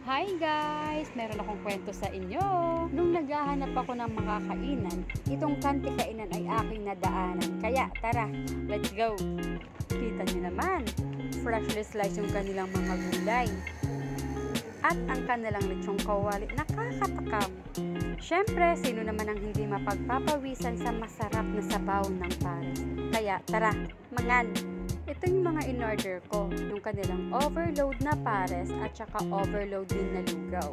Hi guys! Meron akong kwento sa inyo. Nung naghahanap ako ng makakainan, itong kanti kainan ay aking nadaanan. Kaya tara, let's go! Kita nyo naman, freshly sliced yung kanilang mga gulay. At ang kanilang lechong kawali, nakakatakam. Syempre, sino naman ang hindi mapagpapawisan sa masarap na sabaw ng pares? Kaya tara, mangan! Ito yung mga in-order ko, yung kanilang overload na pares at saka overload din na lugaw.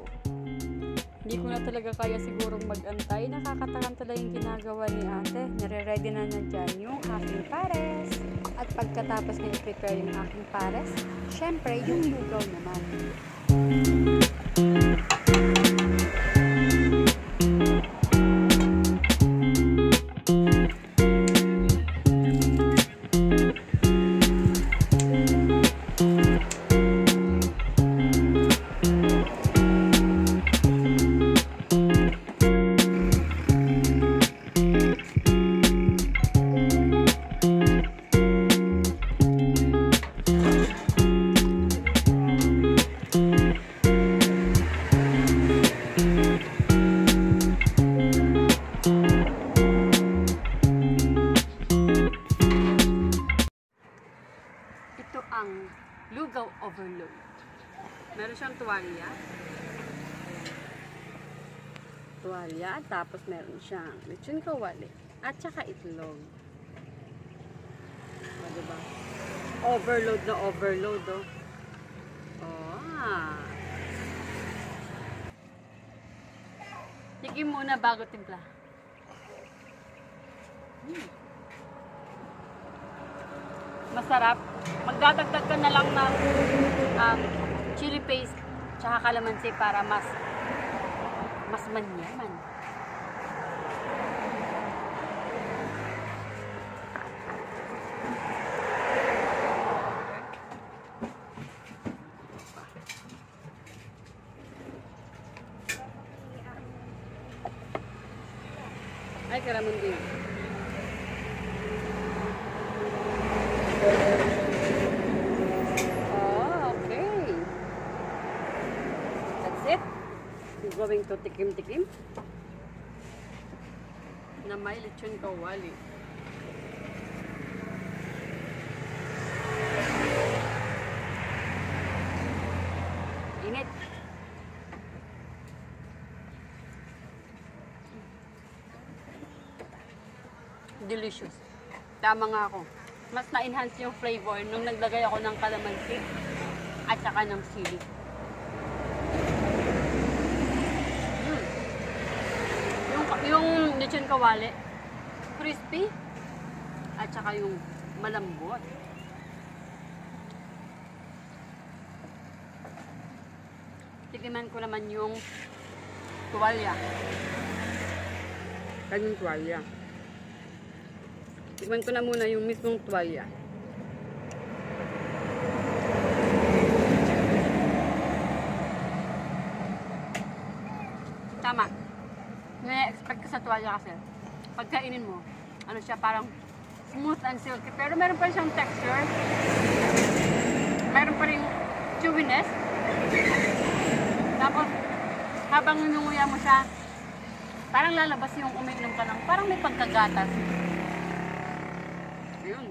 Hindi ko na talaga kaya sigurong mag-antay. Nakakatakam talaga yung ginagawa ni ate. Nare-ready na dyan yung aking pares. At pagkatapos na i-prepare yung aking pares, syempre yung lugaw naman. Ito ang lugaw overload. Meron siyang tuwalya. Tapos meron siyang lechon kawali. At saka itlog. O, diba? Overload na overload, oh. Oh. Tikim muna bago timpla. Masarap. Magdadagdag ka na lang ng chili paste tsaka kalamansi para mas manyaman. Ay, karamon din. Oh, okay. That's it. We're going to tikim-tikim na may lechon kawali. Init. Delicious. Tama nga ako. Mas na-enhance yung flavor nung naglagay ako ng kalamansi at saka ng sili. Yung lechon kawali, crispy at saka yung malambot. Tikiman ko naman yung tuwalya. Kanyang tuwalya. Tikman ko na muna yung mismong tuwalya. Tama. May-expect ka sa tuwalya kasi. Pagkainin mo, ano siya, parang smooth and silky. Pero meron pa rin siyang texture. Meron pa rin chewiness. Tapos, habang ninunguya mo siya, parang lalabas yung umiinom ka ng, parang may pagkagatas. Ayun.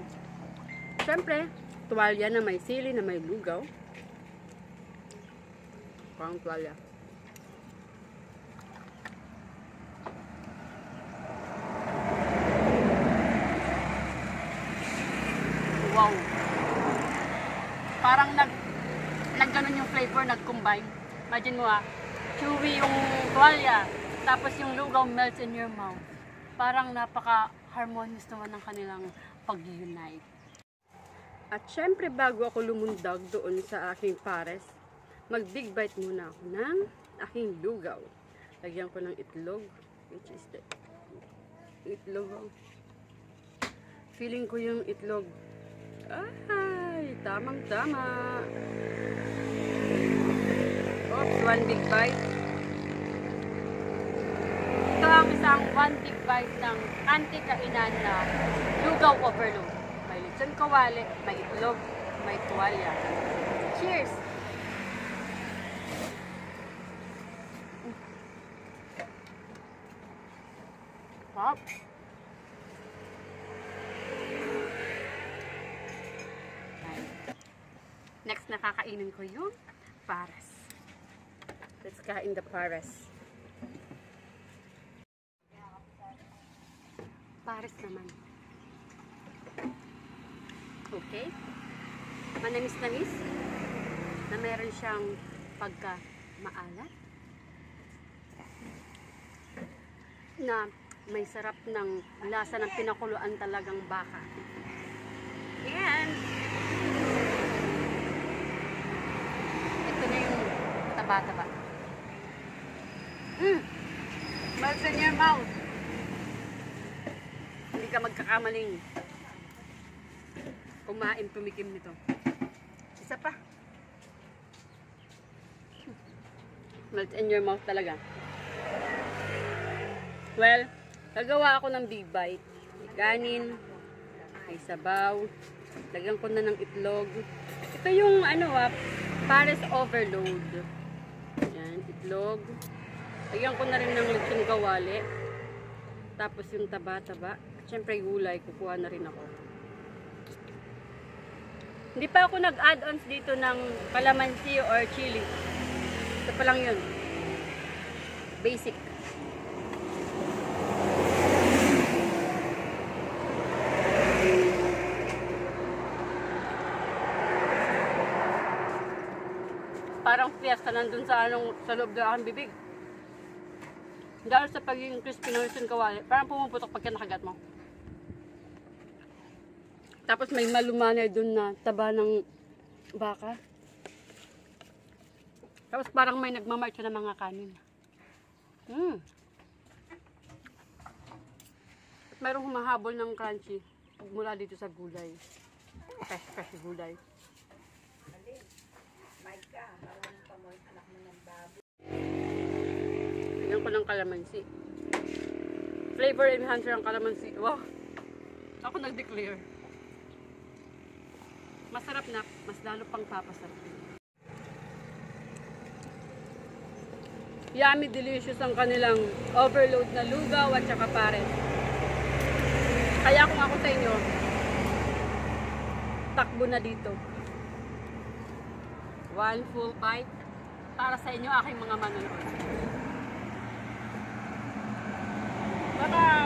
Siyempre, tuwalya na may sili, na may lugaw. Parang tuwalya. Wow. Parang nagganon yung flavor, nag-combine. Imagine mo chewy yung tuwalya, tapos yung lugaw melts in your mouth. Parang napaka-harmonious naman ng kanilang pag-unite. At syempre, bago ako lumundag doon sa aking pares, mag-big bite muna ako ng aking lugaw. Lagyan ko ng itlog, which is the itlog. Feeling ko yung itlog. Ay, tamang-tama. Oops, one big bite. Ito ang isang one big bite ng anti-kainan na lugaw overload. May lechon kawali, may itlog, may tuwalya. Cheers! Sarap. Next na kakainin ko yung pares. Let's kain the pares. Pares naman. Okay. Manamis-namis. Na meron siyang pagka-maalat. Na may sarap ng lasa ng pinakuluan talagang baka. And ito na yung taba-taba. Melts in your mouth. Hindi ka magkakamaling kumain tumikim nito. Isa pa. Melts in your mouth talaga. Well, gagawa ako ng big bite. May kanin, may sabaw, lagyan ko na ng itlog. Ito yung pares overload. Yan, itlog. Lagyan ko na rin ng lechon kawali. Tapos yung taba-taba. Siyempre gulay, kukuha na rin ako. Hindi pa ako nag-add-ons dito ng calamansi or chili. Ito pa lang yun. Basic. Parang fiesta nandun sa loob ng aking bibig. Dahil sa pagiging crispy ng lechon kawali, parang pumuputok pagka nakagat mo. Tapos may malumanay dun na taba ng baka. Tapos parang may nagmamarcha ng mga kanin. At mayroong humahabol ng crunchy mula dito sa gulay. Fresh gulay. Lagyan ko ng kalamansi. Flavor enhancer ang kalamansi. Wow! Ako nag-declare. Masarap na, mas lalo pang papasarap. Yummy delicious ang kanilang overload na lugaw at saka pares. Kaya kung ako sa inyo, takbo na dito. One full bite para sa inyo aking mga manonood. Bye-bye!